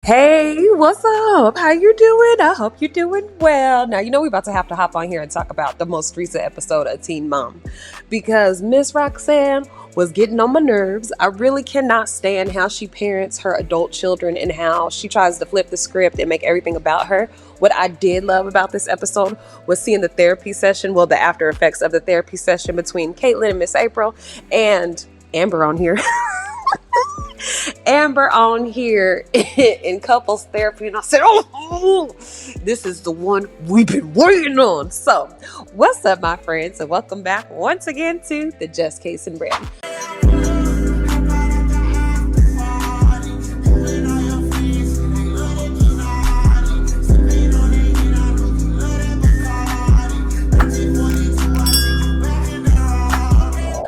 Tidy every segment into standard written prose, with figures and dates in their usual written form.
Hey, what's up? How you doing? I hope you're doing well. Now, we're about to have to hop on here and talk about the most recent episode of Teen Mom because Miss Roxanne was getting on my nerves. I really cannot stand how she parents her adult children and how she tries to flip the script and make everything about her. What I did love about this episode was seeing the therapy session, the after effects of the therapy session between Catelynn and Miss April and Amber on here. Amber on here in couples therapy, and I said, oh, this is the one we've been waiting on. So what's up, my friends, and welcome back once again to the Just Case and Brand.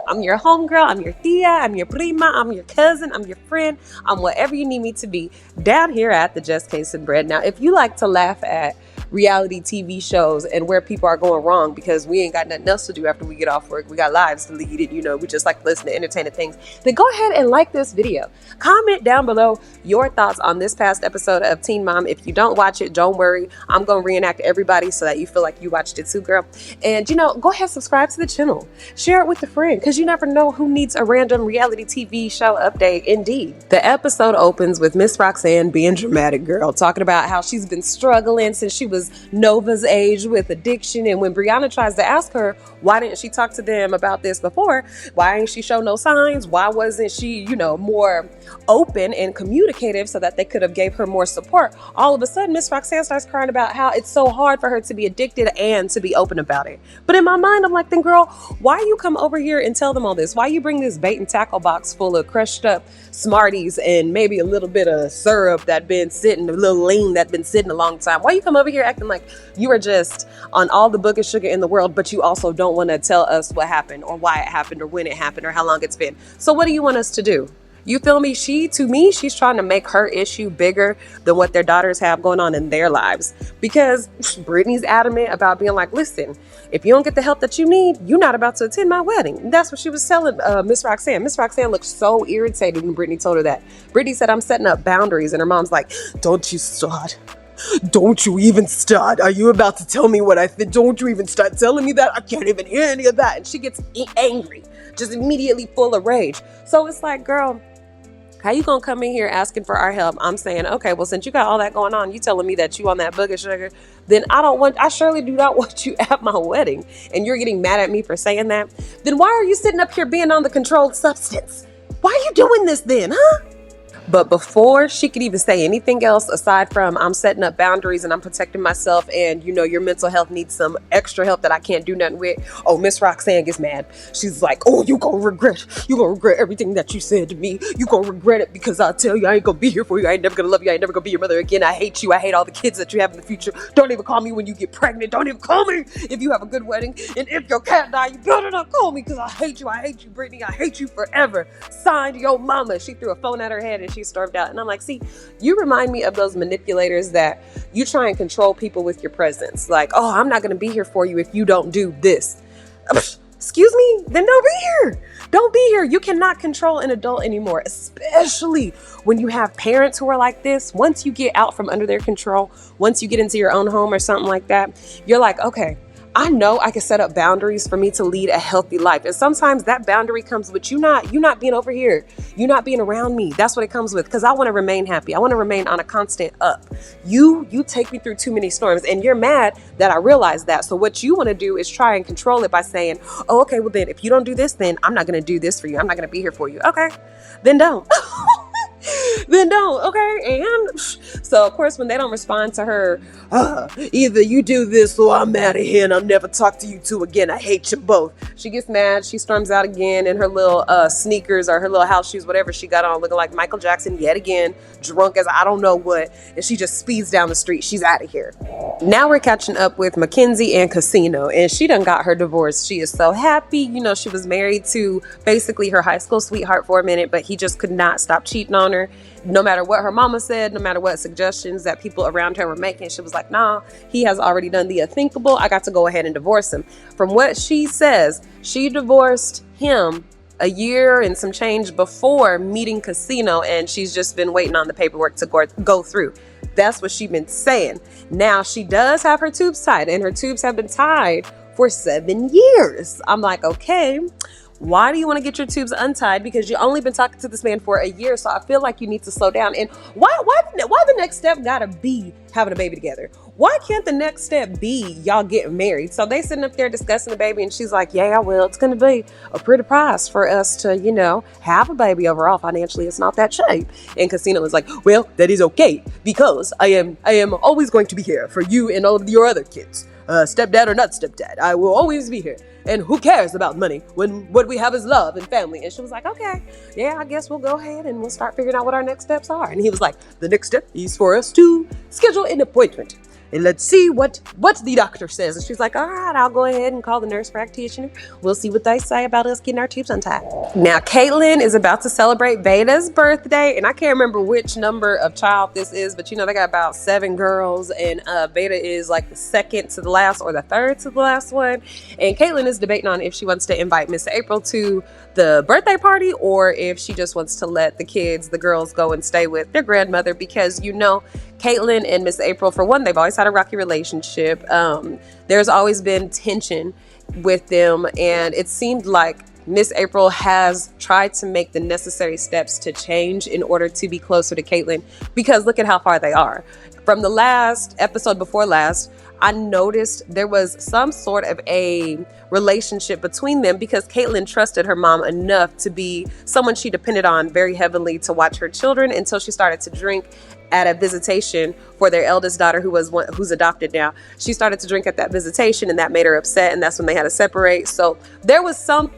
I'm your homegirl, I'm your tia, I'm your prima, I'm your cousin, I'm your friend, I'm whatever you need me to be down here at the Just Case and Bread. Now, if you like to laugh at reality TV shows and where people are going wrong because we ain't got nothing else to do after we get off work, we got lives to lead and we just like to listen to entertaining things, then go ahead and like this video. Comment down below your thoughts on this past episode of Teen Mom. If you don't watch it, don't worry, I'm gonna reenact everybody so that you feel like you watched it too, girl. And go ahead, subscribe to the channel, share it with a friend, because you never know who needs a random reality TV show update. Indeed, the episode opens with Miss Roxanne being dramatic, girl, talking about how she's been struggling since she was Nova's age with addiction. And when Brianna tries to ask her, why didn't she talk to them about this before? Why didn't she show no signs? Why wasn't she, more open and communicative so that they could have gave her more support? All of a sudden, Miss Roxanne starts crying about how it's so hard for her to be addicted and to be open about it. But in my mind, I'm like, then girl, why you come over here and tell them all this? Why you bring this bait and tackle box full of crushed up Smarties and maybe a little bit of syrup that been sitting, a little lean that been sitting a long time? Why you come over here acting like you are just on all the book of sugar in the world, but you also don't want to tell us what happened or why it happened or when it happened or how long it's been? So what do you want us to do? You feel me? She's trying to make her issue bigger than what their daughters have going on in their lives. Because Brittany's adamant about being like, listen, if you don't get the help that you need, you're not about to attend my wedding. And that's what she was telling Miss Roxanne. Miss Roxanne looked so irritated when Brittany told her that. Brittany said, I'm setting up boundaries. And her mom's like, don't you start. Don't you even start. Are you about to tell me what I think? Don't you even start telling me that. I can't even hear any of that. And she gets angry, just immediately full of rage. So it's like, girl, how you gonna come in here asking for our help? I'm saying, okay, well, since you got all that going on, you telling me that you on that booger sugar, then I surely do not want you at my wedding. And you're getting mad at me for saying that. Then why are you sitting up here being on the controlled substance? Why are you doing this then, huh? But before she could even say anything else aside from I'm setting up boundaries and I'm protecting myself and your mental health needs some extra help that I can't do nothing with, oh, Miss Roxanne gets mad. She's like, oh, you gonna regret everything that you said to me. You gonna regret it because I'll tell you I ain't gonna be here for you. I ain't never gonna love you. I ain't never gonna be your mother again. I hate you. I hate all the kids that you have in the future. Don't even call me when you get pregnant. Don't even call me if you have a good wedding. And if your cat die, you better not call me because I hate you. I hate you, Brittany. I hate you forever. Signed, your mama. She threw a phone at her head and she stormed out. And I'm like, see, you remind me of those manipulators that you try and control people with your presence. Like, oh, I'm not going to be here for you if you don't do this. Excuse me? Then don't be here. Don't be here. You cannot control an adult anymore, especially when you have parents who are like this. Once you get out from under their control, once you get into your own home or something like that, you're like, okay, I know I can set up boundaries for me to lead a healthy life. And sometimes that boundary comes with you not being over here. You not being around me. That's what it comes with. Because I want to remain happy. I want to remain on a constant up. You take me through too many storms and you're mad that I realize that. So what you want to do is try and control it by saying, oh, okay, well then if you don't do this, then I'm not going to do this for you. I'm not going to be here for you. Okay, then don't. Then don't, okay? And so, of course, when they don't respond to her, either you do this or I'm out of here and I'll never talk to you two again. I hate you both. She gets mad. She storms out again in her little sneakers or her little house shoes, whatever she got on, looking like Michael Jackson yet again, drunk as I don't know what. And she just speeds down the street. She's out of here. Now we're catching up with Mckenzie and Casino, and she done got her divorce. She is so happy. She was married to basically her high school sweetheart for a minute, but he just could not stop cheating on her. No matter what her mama said, no matter what suggestions that people around her were making, she was like, nah, he has already done the unthinkable. I got to go ahead and divorce him. From what she says, she divorced him a year and some change before meeting Casino, and she's just been waiting on the paperwork to go through. That's what she's been saying. Now, she does have her tubes tied, and her tubes have been tied for 7 years. I'm like, okay, why do you want to get your tubes untied? Because you've only been talking to this man for a year, so I feel like you need to slow down. And why the next step gotta be having a baby together? Why can't the next step be y'all getting married? So they sitting up there discussing the baby, and she's like, yeah, well, it's gonna be a pretty price for us to, have a baby. Overall, financially, it's not that cheap. And Casino was like, well, that is okay, because I am always going to be here for you and all of your other kids. Stepdad or not stepdad, I will always be here. And who cares about money when what we have is love and family? And she was like, okay, yeah, I guess we'll go ahead and we'll start figuring out what our next steps are. And he was like, the next step is for us to schedule an appointment. And let's see what the doctor says. And she's like, all right, I'll go ahead and call the nurse practitioner. We'll see what they say about us getting our tubes untied. Now, Catelynn is about to celebrate Beta's birthday. And I can't remember which number of child this is, but they got about 7 girls. And Beta is like the second to the last or the third to the last one. And Catelynn is debating on if she wants to invite Miss April to the birthday party or if she just wants to let the girls go and stay with their grandmother, because Catelynn and Miss April, for one, they've always had a rocky relationship. There's always been tension with them, and it seemed like Miss April has tried to make the necessary steps to change in order to be closer to Catelynn, because look at how far they are. From the last episode before last, I noticed there was some sort of a relationship between them because Catelynn trusted her mom enough to be someone she depended on very heavily to watch her children until she started to drink at a visitation for their eldest daughter who's adopted now. She started to drink at that visitation, and that made her upset, and that's when they had to separate. So there was some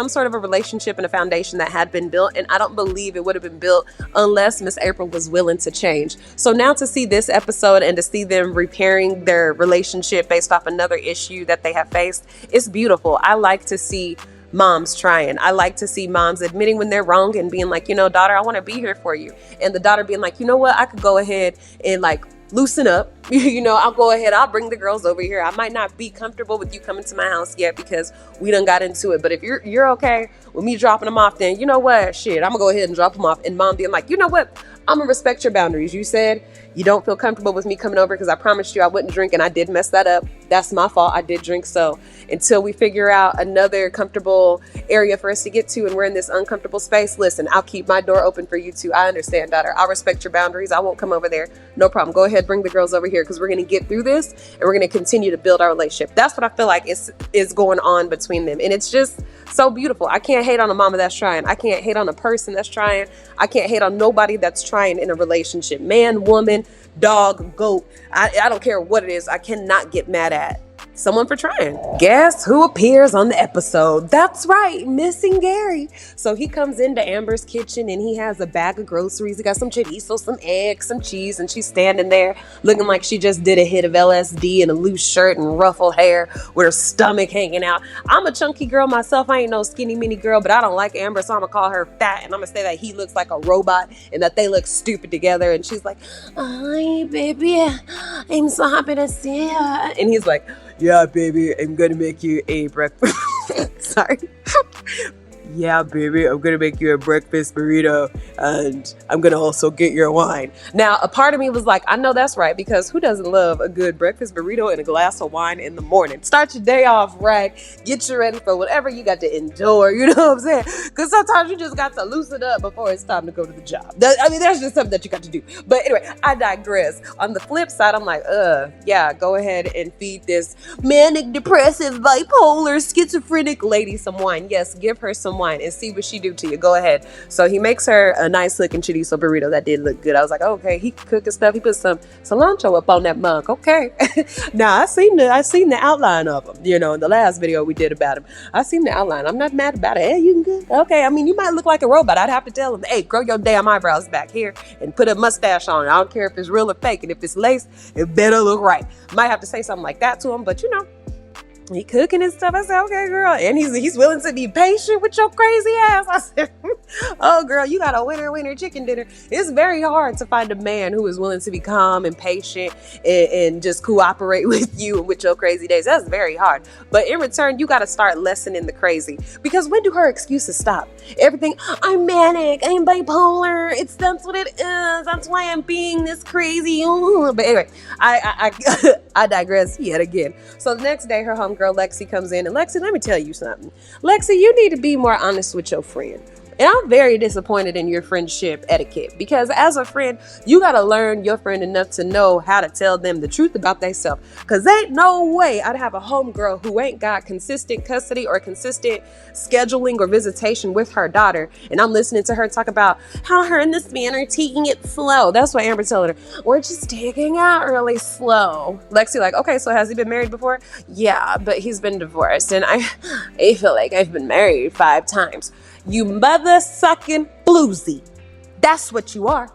sort of a relationship and a foundation that had been built, and I don't believe it would have been built unless Miss April was willing to change. So now to see this episode and to see them repairing their relationship based off another issue that they have faced, it's beautiful. I like to see moms trying. I like to see moms admitting when they're wrong and being like, daughter, I want to be here for you. And the daughter being like, you know what, I could go ahead and loosen up. I'll go ahead. I'll bring the girls over here. I might not be comfortable with you coming to my house yet because we done got into it. But if you're okay with me dropping them off, then you know what? Shit, I'm gonna go ahead and drop them off. And mom being like, you know what? I'm gonna respect your boundaries. You said you don't feel comfortable with me coming over because I promised you I wouldn't drink, and I did mess that up. That's my fault. I did drink. So until we figure out another comfortable area for us to get to and we're in this uncomfortable space, listen, I'll keep my door open for you too. I understand, daughter. I'll respect your boundaries. I won't come over there. No problem. Go ahead, bring the girls over here because we're going to get through this and we're going to continue to build our relationship. That's what I feel like is going on between them. And it's just so beautiful. I can't hate on a mama that's trying. I can't hate on a person that's trying. I can't hate on nobody that's trying in a relationship. Man, woman, dog, goat. I don't care what it is. I cannot get mad at someone for trying. Guess who appears on the episode? That's right, Missing Gary. So he comes into Amber's kitchen and he has a bag of groceries. He got some chorizo, some eggs, some cheese, and she's standing there looking like she just did a hit of LSD in a loose shirt and ruffled hair with her stomach hanging out. I'm a chunky girl myself. I ain't no skinny mini girl, but I don't like Amber, so I'm gonna call her fat, and I'm gonna say that he looks like a robot and that they look stupid together. And she's like, hi, baby, I'm so happy to see you. And he's like, yeah, baby, I'm gonna make you a breakfast. Sorry. Yeah, baby, I'm gonna make you a breakfast burrito and I'm gonna also get your wine. Now, a part of me was like, I know that's right, because who doesn't love a good breakfast burrito and a glass of wine in the morning? Start your day off right, get you ready for whatever you got to endure, you know what I'm saying? Because sometimes you just got to loosen up before it's time to go to the job. That's just something that you got to do. But anyway, I digress. On the flip side, I'm like, yeah, go ahead and feed this manic, depressive, bipolar, schizophrenic lady some wine. Yes, give her some wine and see what she do to you. Go ahead. So he makes her a nice looking chorizo burrito that did look good. I was like, okay, he cooking stuff. He put some cilantro up on that mug. Okay. Now I seen the outline of him, in the last video we did about him. I seen the outline. I'm not mad about it. Hey, you can good. Okay. I mean, you might look like a robot. I'd have to tell him, hey, grow your damn eyebrows back here and put a mustache on. I don't care if it's real or fake. And if it's lace, it better look right. Might have to say something like that to him, but he cooking and stuff. I said, okay, girl. And he's willing to be patient with your crazy ass. I said, oh, girl, you got a winner chicken dinner. It's very hard to find a man who is willing to be calm and patient and just cooperate with you and with your crazy days. That's very hard. But in return, you got to start lessening the crazy. Because when do her excuses stop? Everything, I'm manic, I'm bipolar. That's what it is. That's why I'm being this crazy. But anyway, I digress yet again. So the next day, her homegirl Lexi comes in, and Lexi, let me tell you something. Lexi, you need to be more honest with your friend. And I'm very disappointed in your friendship etiquette, because as a friend, you got to learn your friend enough to know how to tell them the truth about themselves. Because ain't no way I'd have a homegirl who ain't got consistent custody or consistent scheduling or visitation with her daughter. And I'm listening to her talk about how her and this man are taking it slow. That's what Amber telling her. We're just taking out really slow. Lexi like, okay, so has he been married before? Yeah, but he's been divorced. And I feel like I've been married 5 times. You mother-sucking floozy. That's what you are.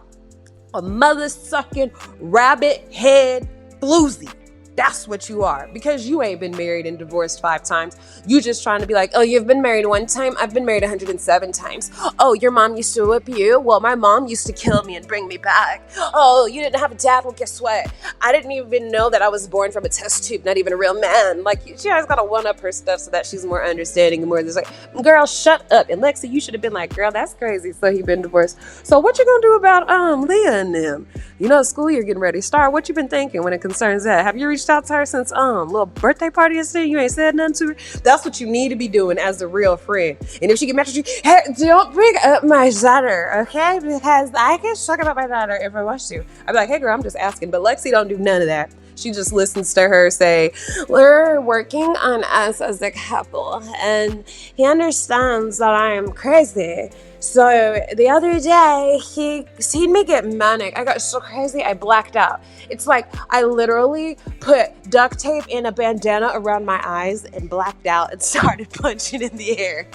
A mother-sucking rabbit head floozy. That's what you are. Because you ain't been married and divorced 5 times. You just trying to be like, oh, you've been married 1 time. I've been married 107 times. Oh, your mom used to whip you. Well, my mom used to kill me and bring me back. Oh, you didn't have a dad. Well, guess what? I didn't even know that I was born from a test tube, not even a real man. Like, she always got to one-up her stuff so that she's more understanding and more just like, girl, shut up. And Lexi, you should have been like, girl, that's crazy. So he been divorced. So what you gonna do about Leah and them? You know, school year getting ready to start. What you been thinking when it concerns that? Have you reached out to her since little birthday party yesterday? You ain't said nothing to her? That's what you need to be doing as a real friend. And if she get mad at you, hey, don't bring up my daughter, okay? Because I can talk about my daughter if I want to. I'd be like, hey girl, I'm just asking. But Lexi don't do none of that. She just listens to her say, we're working on us as a couple, and he understands that I am crazy. So the other day, he seen me get manic. I got so crazy, I blacked out. It's like I literally put duct tape in a bandana around my eyes and blacked out and started punching in the air.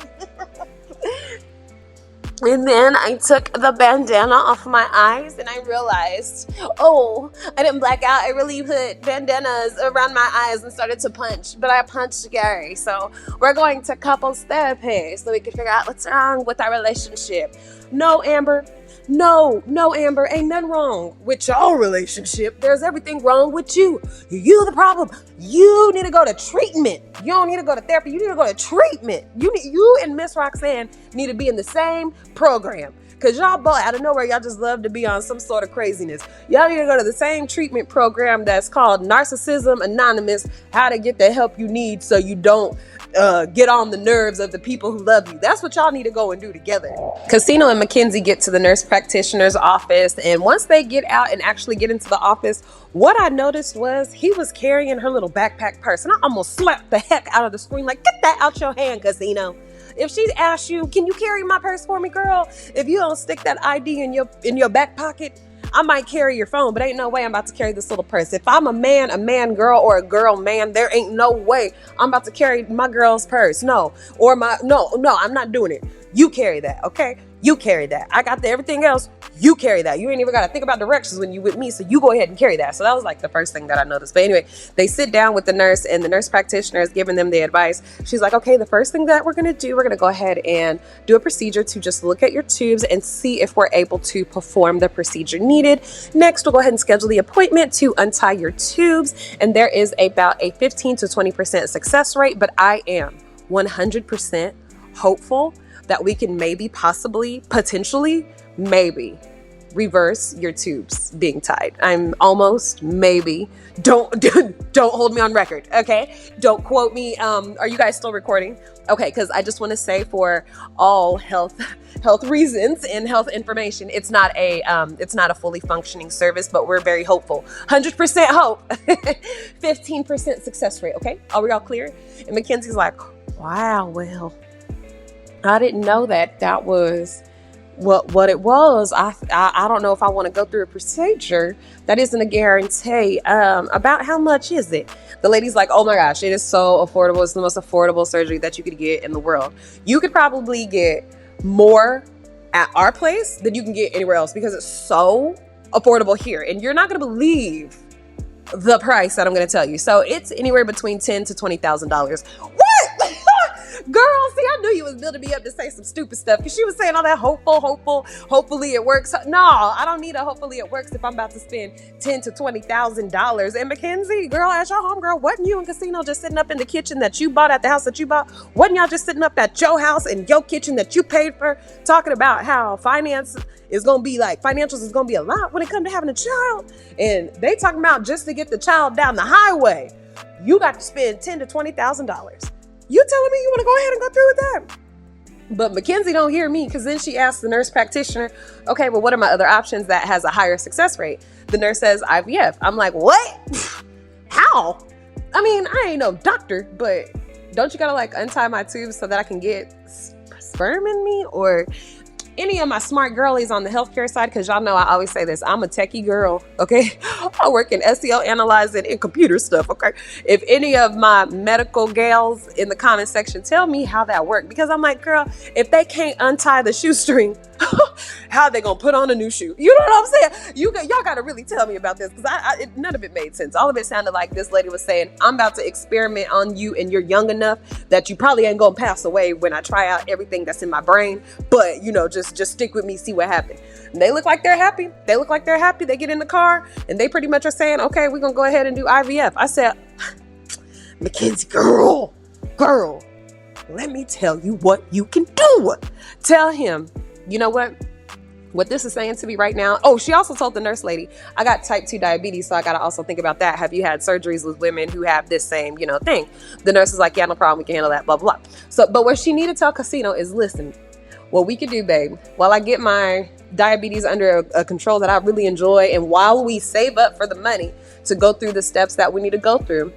And then I took the bandana off my eyes and I realized, oh, I didn't black out. I really put bandanas around my eyes and started to punch, but I punched Gary. So we're going to couples therapy so we can figure out what's wrong with our relationship. No, Amber. No, Amber, ain't nothing wrong with your relationship. There's everything wrong with you. You the problem. You need to go to treatment. You don't need to go to therapy. You need to go to treatment. You and Miss Roxanne need to be in the same program. Because y'all both, out of nowhere, y'all just love to be on some sort of craziness. Y'all need to go to the same treatment program that's called Narcissism Anonymous, how to get the help you need so you don't get on the nerves of the people who love you. That's what y'all need to go and do together. Casino and Mckenzie get to the nurse practitioner's office, and once they get out and actually get into the office, what I noticed was he was carrying her little backpack purse, and I almost slapped the heck out of the screen like, get that out your hand, Casino. If she asks you, can you carry my purse for me, girl? If you don't stick that ID in your back pocket, I might carry your phone, but ain't no way I'm about to carry this little purse. If I'm a man, girl, or a girl, man, there ain't no way I'm about to carry my girl's purse. No, I'm not doing it. You carry that, okay? You carry that. I got everything else. You carry that. You ain't even got to think about directions when you with me, so you go ahead and carry that. So that was like the first thing that I noticed. But anyway, they sit down with the nurse, and the nurse practitioner is giving them the advice. She's like, okay, the first thing that we're going to do, we're going to go ahead and do a procedure to just look at your tubes and see if we're able to perform the procedure needed. Next, we'll go ahead and schedule the appointment to untie your tubes. And there is about a 15 to 20% success rate, but I am 100% hopeful that we can maybe, possibly, potentially, maybe reverse your tubes being tied. I'm almost, maybe. Don't hold me on record, okay? Don't quote me. Are you guys still recording? Okay, because I just want to say, for all health reasons and health information, it's not a fully functioning service, but we're very hopeful. 100% hope. 15% success rate. Okay, are we all clear? And Mckenzie's like, wow, well, I didn't know that was what it was. I don't know if I want to go through a procedure that isn't a guarantee. About how much is it? The lady's like, oh my gosh, it is so affordable. It's the most affordable surgery that you could get in the world. You could probably get more at our place than you can get anywhere else because it's so affordable here. And you're not going to believe the price that I'm going to tell you. So it's anywhere between $10,000 to $20,000. What? Girl, see, I knew you was building me up to say some stupid stuff because she was saying all that hopefully it works. No, I don't need a hopefully it works if I'm about to spend $10,000 to $20,000. And Mckenzie, girl, as your homegirl, wasn't you in casino just sitting up in the kitchen that you bought at the house that you bought? Wasn't y'all just sitting up at your house in your kitchen that you paid for, talking about how financials is going to be a lot when it comes to having a child? And they talking about just to get the child down the highway, you got to spend $10,000 to $20,000. You telling me you want to go ahead and go through with that? But Mckenzie don't hear me, because then she asks the nurse practitioner, okay, well, what are my other options that has a higher success rate? The nurse says IVF. I'm like, what? How? I mean, I ain't no doctor, but don't you gotta like untie my tubes so that I can get sperm in me? Or any of my smart girlies on the healthcare side, because y'all know I always say this, I'm a techie girl, okay? I work in SEO analyzing and computer stuff, okay? If any of my medical gals in the comment section, tell me how that worked, because I'm like, girl, if they can't untie the shoestring, how are they gonna put on a new shoe? You know what I'm saying? Y'all gotta really tell me about this, because none of it made sense. All of it sounded like this lady was saying, I'm about to experiment on you and you're young enough that you probably ain't gonna pass away when I try out everything that's in my brain, but just stick with me, see what happens. And they look like they're happy. They get in the car and they pretty much are saying, okay, we're gonna go ahead and do IVF. I said, Mckenzie, girl, let me tell you what you can do. Tell him, you know what this is saying to me right now. Oh, she also told the nurse lady, I got type 2 diabetes, so I got to also think about that. Have you had surgeries with women who have this same, thing? The nurse is like, yeah, no problem. We can handle that, blah, blah, blah. So, but what she needed to tell Casino is, listen, what we could do, babe, while I get my diabetes under a control that I really enjoy, and while we save up for the money to go through the steps that we need to go through,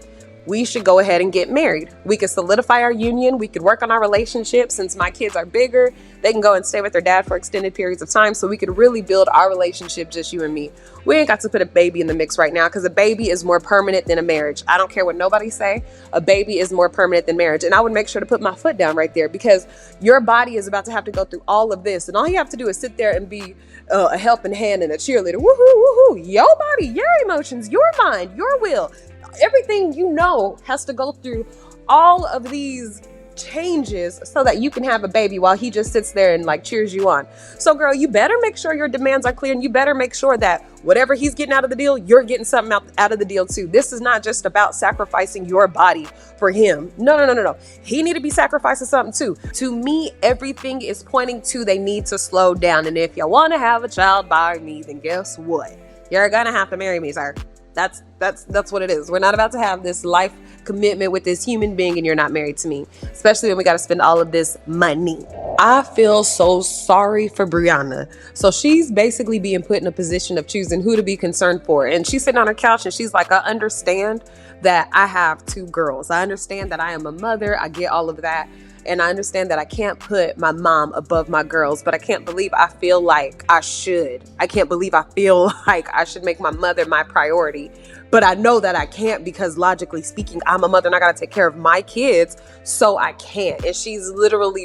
we should go ahead and get married. We could solidify our union. We could work on our relationship. Since my kids are bigger, they can go and stay with their dad for extended periods of time. So we could really build our relationship, just you and me. We ain't got to put a baby in the mix right now, because a baby is more permanent than a marriage. I don't care what nobody say. A baby is more permanent than marriage. And I would make sure to put my foot down right there, because your body is about to have to go through all of this. And all you have to do is sit there and be a helping hand and a cheerleader. Woohoo, woohoo. Your body, your emotions, your mind, your will. Everything has to go through all of these changes so that you can have a baby, while he just sits there and like cheers you on. So girl, you better make sure your demands are clear, and you better make sure that whatever he's getting out of the deal, you're getting something out of the deal too. This is not just about sacrificing your body for him. No. He need to be sacrificing something too. To me, everything is pointing to they need to slow down. And if you want to have a child by me, then guess what? You're gonna have to marry me, sir. That's what it is. We're not about to have this life commitment with this human being and you're not married to me, especially when we got to spend all of this money. I feel so sorry for Brianna. So she's basically being put in a position of choosing who to be concerned for. And she's sitting on her couch and she's like, I understand that I have 2 girls. I understand that I am a mother. I get all of that. And I understand that I can't put my mom above my girls, but I can't believe I feel like I should. I can't believe I feel like I should make my mother my priority. But I know that I can't, because logically speaking, I'm a mother and I got to take care of my kids, so I can't. And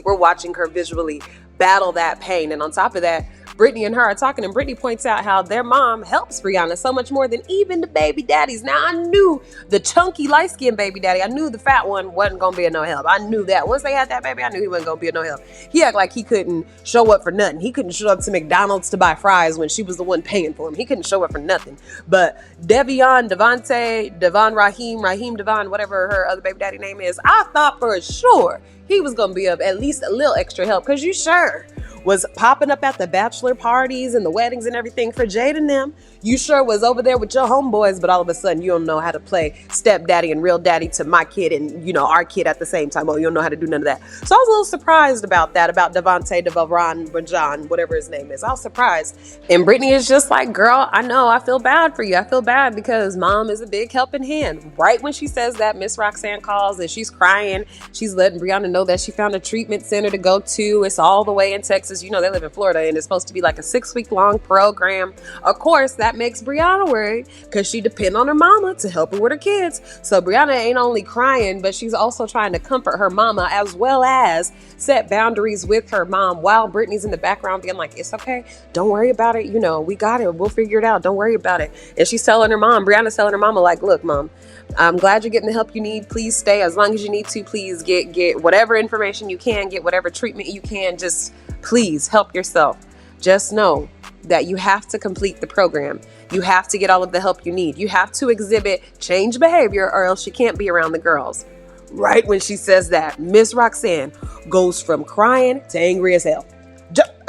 we're watching her visually battle that pain. And on top of that, Brittany and her are talking, and Brittany points out how their mom helps Brianna so much more than even the baby daddies. Now, I knew the chunky, light-skinned baby daddy. I knew the fat one wasn't going to be a no help. I knew that. Once they had that baby, I knew he wasn't going to be a no help. He acted like he couldn't show up for nothing. He couldn't show up to McDonald's to buy fries when she was the one paying for him. He couldn't show up for nothing. But Devon, Raheem, Devon, whatever her other baby daddy name is, I thought for sure he was going to be of at least a little extra help, because you sure was popping up at the bachelor parties and the weddings and everything for Jade and them. You sure was over there with your homeboys, but all of a sudden you don't know how to play stepdaddy and real daddy to my kid and, our kid at the same time. Oh, you don't know how to do none of that. So I was a little surprised about that, about Devontae, Bajan, whatever his name is. I was surprised. And Brittany is just like, girl, I know, I feel bad for you. I feel bad because mom is a big helping hand. Right when she says that, Miss Roxanne calls and she's crying. She's letting Brianna know that she found a treatment center to go to. It's all the way in Texas. versus, they live in Florida and it's supposed to be like a 6-week long program. Of course, that makes Brianna worried because she depends on her mama to help her with her kids. So Brianna ain't only crying, but she's also trying to comfort her mama as well as set boundaries with her mom while Brittany's in the background being like, it's okay. Don't worry about it. We got it. We'll figure it out. Don't worry about it. And she's telling her mom, Brianna's telling her mama, like, look, mom, I'm glad you're getting the help you need. Please stay as long as you need to. Please get whatever information you can, get whatever treatment you can. Just please help yourself. Just know that you have to complete the program. You have to get all of the help you need. You have to exhibit change behavior or else you can't be around the girls. Right when she says that, Miss Roxanne goes from crying to angry as hell.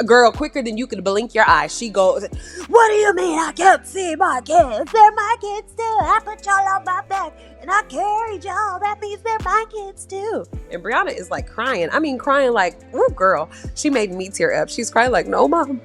Girl, quicker than you could blink your eye, she goes, what do you mean I can't see my kids? They're my kids too. I put y'all on my back and I carried y'all. That means they're my kids too. And Brianna is like crying. crying like, ooh, girl. She made me tear up. She's crying like, no, mom,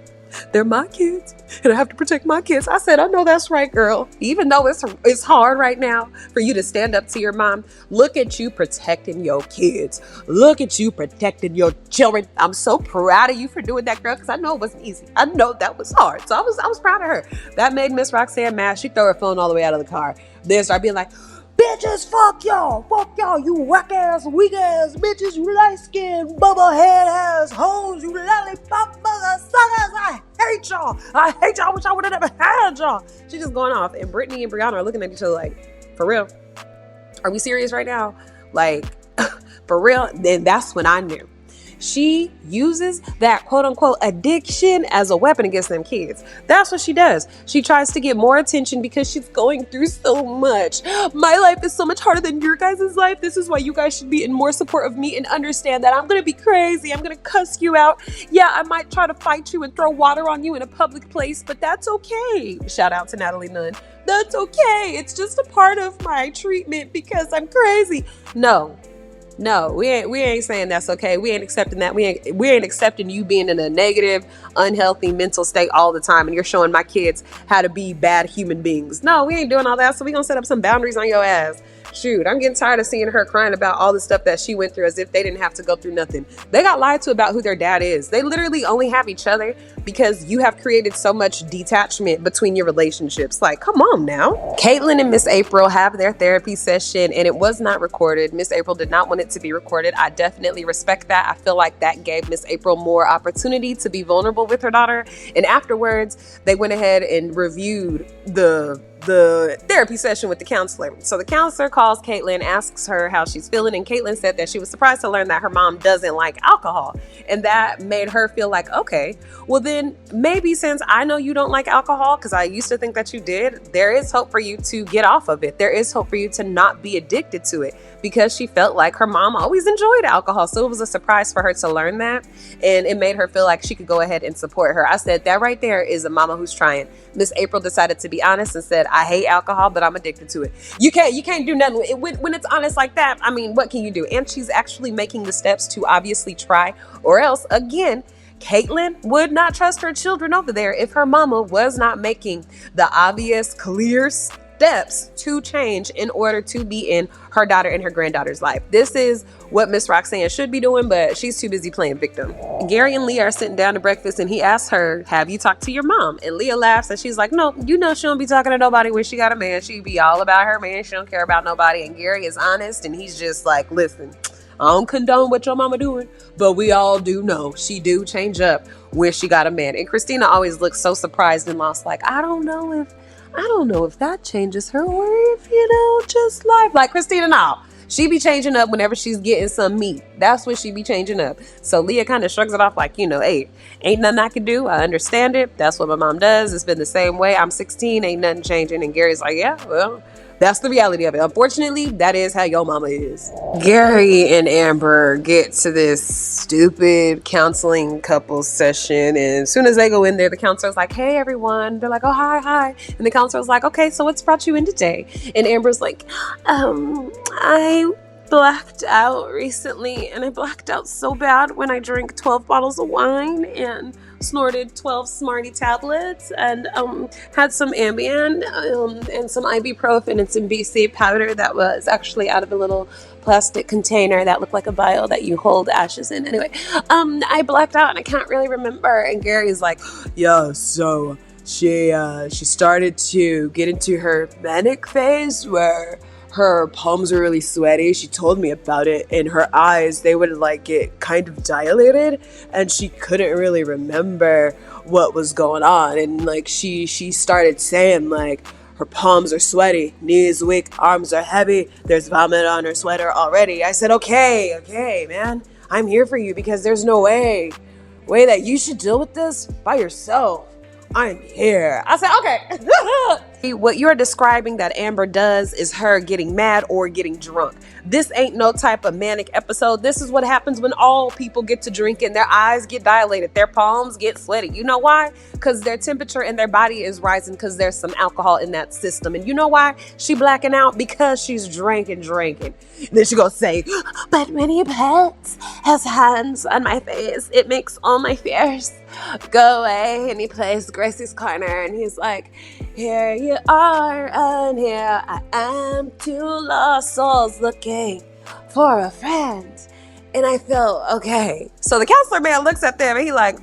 they're my kids and I have to protect my kids. I said, I know that's right, girl. Even though it's hard right now for you to stand up to your mom, look at you protecting your kids. Look at you protecting your children. I'm so proud of you for doing that, girl, because I know it wasn't easy. I know that was hard. So I was proud of her. That made Miss Roxanne mad. She threw her phone all the way out of the car. Then started being like, bitches, fuck y'all, you whack ass, weak ass bitches, you light skinned, bubble head ass hoes, you lollipop mother suckers, I hate y'all, wish I would have never had y'all. She's just going off, and Brittany and Brianna are looking at each other like, for real? Are we serious right now? Like, for real? Then that's when I knew. She uses that quote unquote addiction as a weapon against them kids. That's what she does. She tries to get more attention because she's going through so much. My life is so much harder than your guys' life. This is why you guys should be in more support of me and understand that I'm going to be crazy. I'm going to cuss you out. Yeah, I might try to fight you and throw water on you in a public place, but that's okay. Shout out to Natalie Nunn. That's okay. It's just a part of my treatment because I'm crazy. No, we ain't saying that's okay. We ain't accepting that. We ain't accepting you being in a negative, unhealthy mental state all the time and you're showing my kids how to be bad human beings. No, we ain't doing all that. So we gonna set up some boundaries on your ass. Shoot, I'm getting tired of seeing her crying about all the stuff that she went through as if they didn't have to go through nothing. They got lied to about who their dad is. They literally only have each other because you have created so much detachment between your relationships. Like, come on now. Catelynn and Miss April have their therapy session and it was not recorded. Miss April did not want it to be recorded. I definitely respect that. I feel like that gave Miss April more opportunity to be vulnerable with her daughter. And afterwards, they went ahead and reviewed the therapy session with the counselor. So the counselor calls Catelynn, asks her how she's feeling, and Catelynn said that she was surprised to learn that her mom doesn't like alcohol. And that made her feel like, okay, well then maybe since I know you don't like alcohol, because I used to think that you did, there is hope for you to get off of it. There is hope for you to not be addicted to it, because she felt like her mom always enjoyed alcohol. So it was a surprise for her to learn that. And it made her feel like she could go ahead and support her. I said, that right there is a mama who's trying. Miss April decided to be honest and said, I hate alcohol, but I'm addicted to it. You can't do nothing. When it's honest like that, what can you do? And she's actually making the steps to obviously try, or else again, Catelynn would not trust her children over there if her mama was not making the obvious, clear steps to change in order to be in her daughter and her granddaughter's life. This is what Miss Roxanne should be doing, but she's too busy playing victim. Gary and Leah are sitting down to breakfast and he asks her, have you talked to your mom? And Leah laughs and she's like, no, she don't be talking to nobody when she got a man. She be all about her man. She don't care about nobody. And Gary is honest and he's just like, listen, I don't condone what your mama doing, but we all do know she do change up when she got a man. And Christina always looks so surprised and lost, like, I don't know if that changes her or if, just life. Like Christina now, she be changing up whenever she's getting some meat. That's what she be changing up. So Leah kind of shrugs it off like, hey, ain't nothing I can do. I understand it. That's what my mom does. It's been the same way. I'm 16, ain't nothing changing. And Gary's like, yeah, well, that's the reality of it. Unfortunately, that is how your mama is. Gary and Amber get to this stupid counseling couples session. And as soon as they go in there, the counselor's like, hey, everyone. They're like, oh, hi. And the counselor's like, okay, so what's brought you in today? And Amber's like, I blacked out recently. And I blacked out so bad when I drank 12 bottles of wine. And snorted 12 Smartie tablets and had some Ambien and some ibuprofen and some BC powder that was actually out of a little plastic container that looked like a vial that you hold ashes in. Anyway, I blacked out and I can't really remember. And Gary's like, yeah, so she started to get into her manic phase where her palms were really sweaty. She told me about it, and her eyes, they would like get kind of dilated, and she couldn't really remember what was going on. And like she started saying like her palms are sweaty, knees weak, arms are heavy, there's vomit on her sweater already. I said, okay, man, I'm here for you because there's no way that you should deal with this by yourself. I'm here. I said, okay. What you're describing that Amber does is her getting mad or getting drunk. This ain't no type of manic episode. This is what happens when all people get to drinking. Their eyes get dilated. Their palms get sweaty. You know why? Because their temperature in their body is rising because there's some alcohol in that system. And you know why she blacking out? Because she's drinking. And then she gonna say, but when he puts his hands on my face, it makes all my fears go away. And he plays Gracie's Corner and he's like, here you are, and here I am, two lost souls looking for a friend. And I felt, okay. So the counselor man looks at them and he like,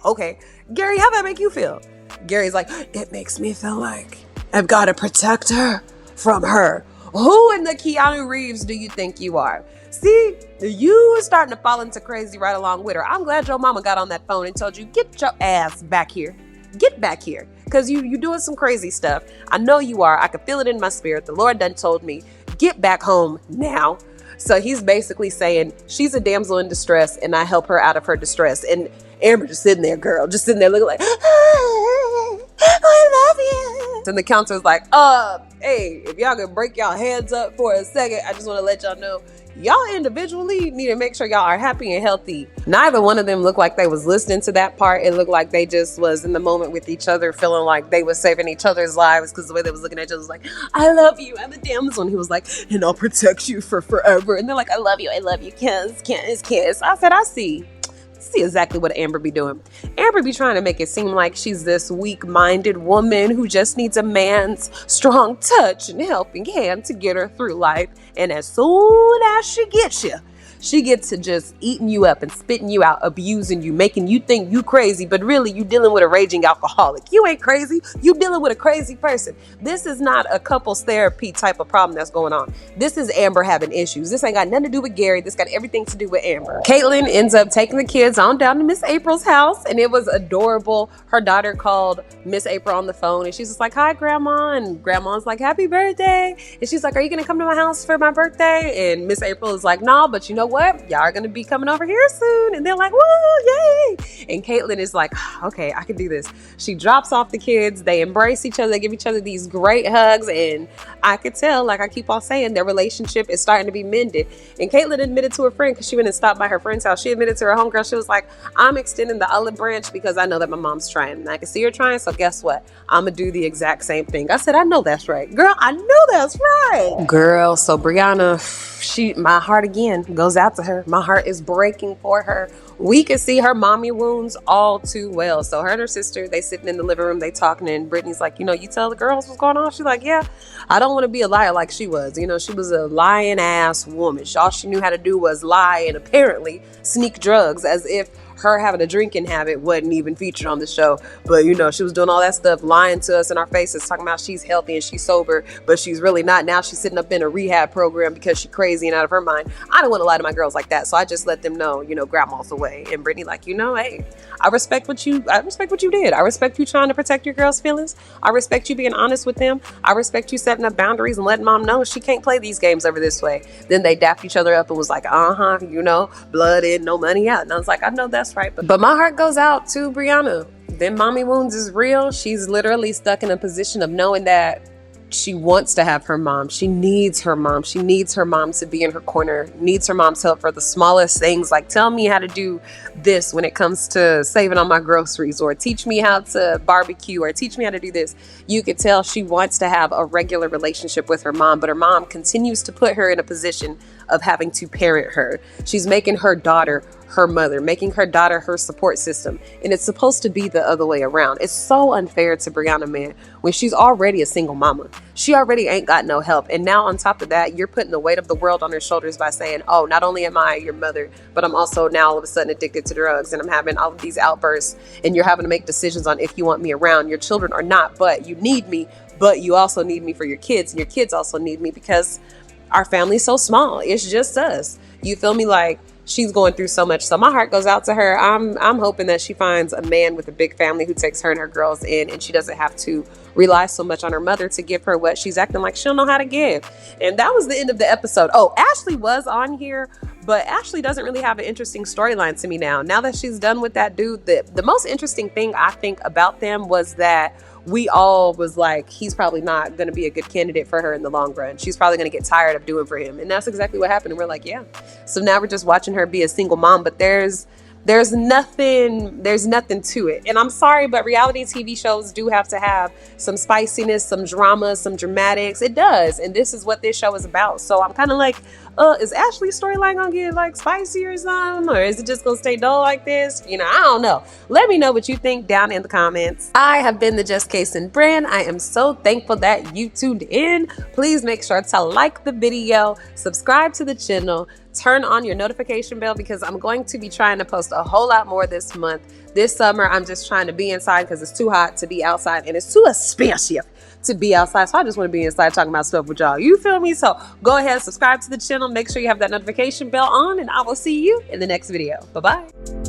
okay. Gary, how that make you feel? Gary's like, it makes me feel like I've got to protect her from her. Who in the Keanu Reeves do you think you are? See, you were starting to fall into crazy right along with her. I'm glad your mama got on that phone and told you, get your ass back here. Get back here. Because you doing some crazy stuff. I know you are. I can feel it in my spirit. The Lord done told me, get back home now. So he's basically saying she's a damsel in distress and I help her out of her distress. And Amber just sitting there, girl, just sitting there looking like, I love you. And the counselor's like, hey, if y'all can break y'all heads up for a second, I just want to let y'all know y'all individually need to make sure y'all are happy and healthy. Neither one of them looked like they was listening to that part. It looked like they just was in the moment with each other, feeling like they was saving each other's lives because the way they was looking at each other was like, I love you, I'm a damsel. And he was like, and I'll protect you for forever. And they're like, I love you, kiss. I said, I see exactly what Amber be doing. Amber be trying to make it seem like she's this weak-minded woman who just needs a man's strong touch and helping hand to get her through life. And as soon as she gets you, she gets to just eating you up and spitting you out, abusing you, making you think you crazy, but really you dealing with a raging alcoholic. You ain't crazy. You dealing with a crazy person. This is not a couples therapy type of problem that's going on. This is Amber having issues. This ain't got nothing to do with Gary. This got everything to do with Amber. Catelynn ends up taking the kids on down to Miss April's house, and it was adorable. Her daughter called Miss April on the phone, and she's just like, hi, Grandma. And Grandma's like, happy birthday. And she's like, are you going to come to my house for my birthday? And Miss April is like, no, but you know what? Y'all are going to be coming over here soon. And they're like, woo, yay. And Catelynn is like, okay, I can do this. She drops off the kids. They embrace each other. They give each other these great hugs. And I could tell, like I keep on saying, their relationship is starting to be mended. And Catelynn admitted to her friend, because she went and stopped by her friend's house. She admitted to her homegirl, she was like, I'm extending the olive branch because I know that my mom's trying. And I can see her trying. So guess what? I'm going to do the exact same thing. I said, I know that's right. Girl, I know that's right. Girl, so Brianna, my heart again goes out to her. My heart is breaking for her. We can see her mommy wounds all too well. So her and her sister, they sitting in the living room, they talking, and Brittany's like, you tell the girls what's going on? She's like, yeah, I don't want to be a liar like she was. She was a lying ass woman. All she knew how to do was lie and apparently sneak drugs, as if her having a drinking habit wasn't even featured on the show. But she was doing all that stuff, lying to us in our faces, talking about she's healthy and she's sober, but she's really not. Now she's sitting up in a rehab program because she's crazy and out of her mind. I don't want to lie to my girls like that, so I just let them know, grandma's away. And Brittany like, hey, I respect what you did. I respect you trying to protect your girls' feelings. I respect you being honest with them. I respect you setting up boundaries and letting mom know she can't play these games over this way. Then they dapped each other up and was like, blood in, no money out. And I was like, I know that's right. But my heart goes out to Brianna. Them mommy wounds is real. She's literally stuck in a position of knowing that she wants to have her mom. She needs her mom. She needs her mom to be in her corner, needs her mom's help for the smallest things, like tell me how to do this when it comes to saving on my groceries, or teach me how to barbecue, or teach me how to do this. You could tell she wants to have a regular relationship with her mom, but her mom continues to put her in a position of having to parent her. She's making her daughter her mother, making her daughter her support system. And it's supposed to be the other way around. It's so unfair to Brianna, man, when she's already a single mama. She already ain't got no help. And now on top of that, you're putting the weight of the world on her shoulders by saying, oh, not only am I your mother, but I'm also now all of a sudden addicted to drugs and I'm having all of these outbursts, and you're having to make decisions on if you want me around. Your children are not, but you need me, but you also need me for your kids, and your kids also need me because our family's so small. It's just us. You feel me? Like, she's going through so much. So my heart goes out to her. I'm hoping that she finds a man with a big family who takes her and her girls in, and she doesn't have to rely so much on her mother to give her what she's acting like she don't know how to give. And that was the end of the episode. Oh, Ashley was on here, but Ashley doesn't really have an interesting storyline to me now. Now that she's done with that dude, the most interesting thing I think about them was that we all was like, he's probably not going to be a good candidate for her in the long run. She's probably going to get tired of doing for him. And that's exactly what happened. And we're like, yeah. So now we're just watching her be a single mom, but there's nothing to it. And I'm sorry, but reality TV shows do have to have some spiciness, some drama, some dramatics. It does. And this is what this show is about. So I'm kind of like, is Ashley's storyline gonna get like spicy or something? Or is it just gonna stay dull like this? You know, I don't know. Let me know what you think down in the comments. I have been the Just Case and Brand. I am so thankful that you tuned in. Please make sure to like the video, subscribe to the channel, turn on your notification bell, because I'm going to be trying to post a whole lot more this month. This summer, I'm just trying to be inside because it's too hot to be outside and it's too expensive to be outside. So I just want to be inside talking about stuff with y'all. You feel me? So go ahead, subscribe to the channel. Make sure you have that notification bell on, and I will see you in the next video. Bye-bye.